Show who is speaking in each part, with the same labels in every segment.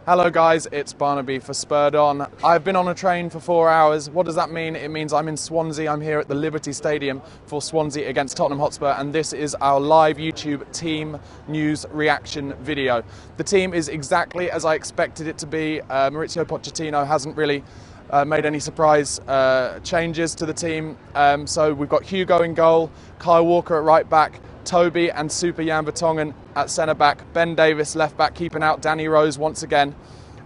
Speaker 1: Hello guys, it's Barnaby for Spurred On. I've been on a train for 4 hours. What does that mean? It means I'm in Swansea. I'm here at the Liberty Stadium for Swansea against Tottenham Hotspur, and this is our live YouTube team news reaction video. The team is exactly as I expected it to be. Mauricio Pochettino hasn't really made any surprise changes to the team. So we've got Hugo in goal, Kyle Walker at right back, Toby and Super Jan Vertonghen at centre back, Ben Davies left back, keeping out Danny Rose once again.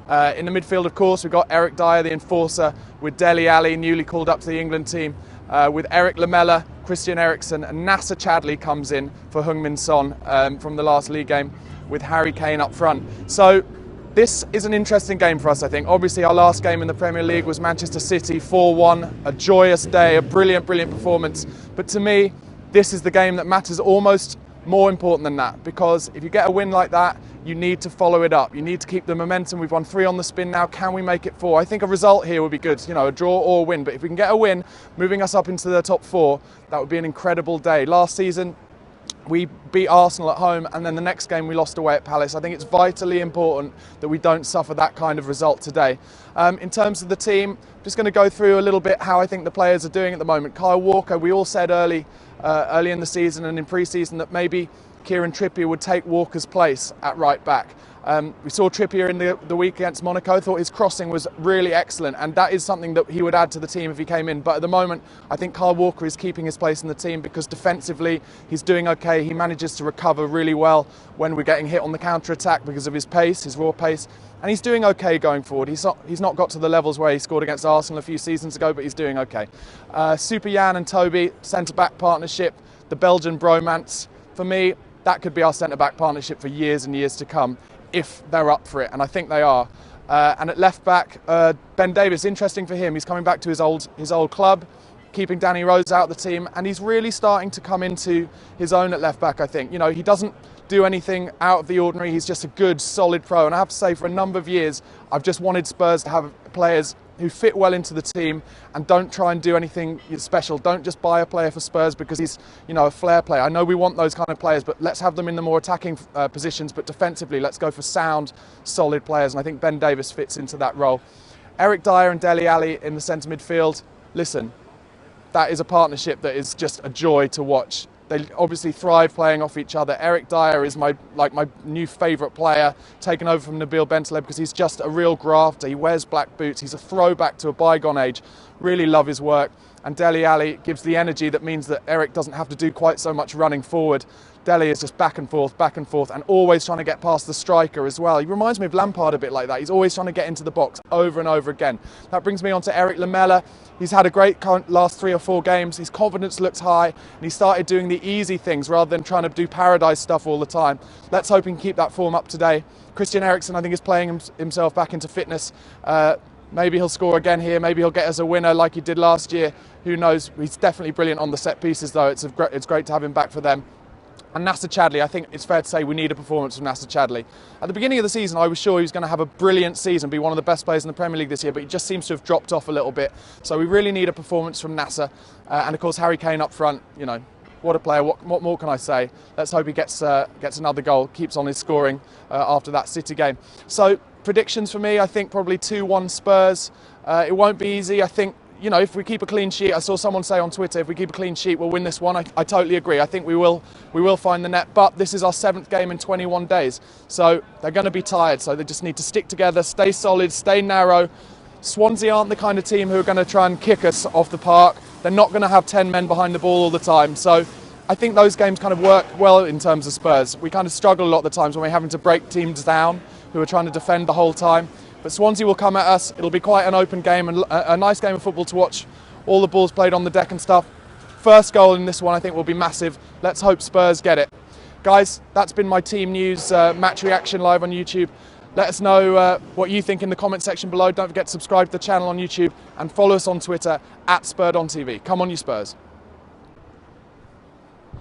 Speaker 1: In the midfield, of course, we've got Eric Dyer, the enforcer, with Dele Alli, newly called up to the England team, with Eric Lamela, Christian Eriksen, and Nacer Chadli comes in for Heung-min Son from the last league game, with Harry Kane up front. So this is an interesting game for us, I think. Obviously, our last game in the Premier League was Manchester City 4-1, a joyous day, a brilliant performance. But to me, this is the game that matters almost more important than that, because if you get a win like that, you need to follow it up. You need to keep the momentum. We've won 3 on the spin now. Can we make it 4? I think a result here would be good, you know, a draw or a win. But if we can get a win, moving us up into the top 4, that would be an incredible day. Last season, we beat Arsenal at home, and then the next game we lost away at Palace. I think it's vitally important that we don't suffer that kind of result today. In terms of the team, I'm just going to go through a little bit how I think the players are doing at the moment. Kyle Walker, we all said early in the season and in pre-season that maybe Kieran Trippier would take Walker's place at right back. We saw Trippier in the week against Monaco, thought his crossing was really excellent, and that is something that he would add to the team if he came in. But at the moment, I think Kyle Walker is keeping his place in the team because defensively he's doing okay. He manages to recover really well when we're getting hit on the counter-attack because of his pace, his raw pace. And he's doing okay going forward. He's not got to the levels where he scored against Arsenal a few seasons ago, but he's doing okay. Super Jan and Toby, centre-back partnership, the Belgian bromance. For me, that could be our centre-back partnership for years and years to come, if they're up for it, and I think they are. And at left back, Ben Davies, interesting for him. He's coming back to his old club, keeping Danny Rose out of the team, and he's really starting to come into his own at left back, I think. You know, he doesn't do anything out of the ordinary. He's just a good, solid pro. And I have to say, for a number of years, I've just wanted Spurs to have players who fit well into the team and don't try and do anything special. Don't just buy a player for Spurs because he's, you know, a flair player. I know we want those kind of players, but let's have them in the more attacking positions. But defensively, let's go for sound, solid players. And I think Ben Davies fits into that role. Eric Dyer and Dele Alli in the centre midfield. Listen, that is a partnership that is just a joy to watch. They obviously thrive playing off each other. Eric Dyer is my new favourite player, taken over from Nabil Bentaleb because he's just a real grafter. He wears black boots. He's a throwback to a bygone age. Really love his work. And Dele Alli gives the energy that means that Eric doesn't have to do quite so much running forward. Dele is just back and forth, and always trying to get past the striker as well. He reminds me of Lampard a bit like that. He's always trying to get into the box over and over again. That brings me on to Eric Lamela. He's had a great last 3 or 4 games. His confidence looks high, and he started doing the easy things rather than trying to do paradise stuff all the time. Let's hope he can keep that form up today. Christian Eriksen, I think, is playing himself back into fitness. Maybe he'll score again here. Maybe he'll get us a winner like he did last year. Who knows? He's definitely brilliant on the set pieces, though. It's great to have him back for them. And Nacer Chadli, I think it's fair to say we need a performance from Nacer Chadli. At the beginning of the season, I was sure he was going to have a brilliant season, be one of the best players in the Premier League this year, but he just seems to have dropped off a little bit. So we really need a performance from Nacer. And of course, Harry Kane up front, you know, what a player. What more can I say? Let's hope he gets another goal, keeps on his scoring after that City game. So predictions for me, I think probably 2-1 Spurs. It won't be easy. I think, you know, if we keep a clean sheet, I saw someone say on Twitter, if we keep a clean sheet, we'll win this one. I totally agree. I think we will find the net, but this is our 7th game in 21 days. So they're going to be tired, so they just need to stick together, stay solid, stay narrow. Swansea aren't the kind of team who are going to try and kick us off the park. They're not going to have 10 men behind the ball all the time. So I think those games kind of work well in terms of Spurs. We kind of struggle a lot of the times when we're having to break teams down who are trying to defend the whole time. But Swansea will come at us. It'll be quite an open game and a nice game of football to watch. All the balls played on the deck and stuff. First goal in this one, I think, will be massive. Let's hope Spurs get it. Guys, that's been my team news match reaction live on YouTube. Let us know what you think in the comment section below. Don't forget to subscribe to the channel on YouTube and follow us on Twitter @SpurredOnTV. Come on, you Spurs.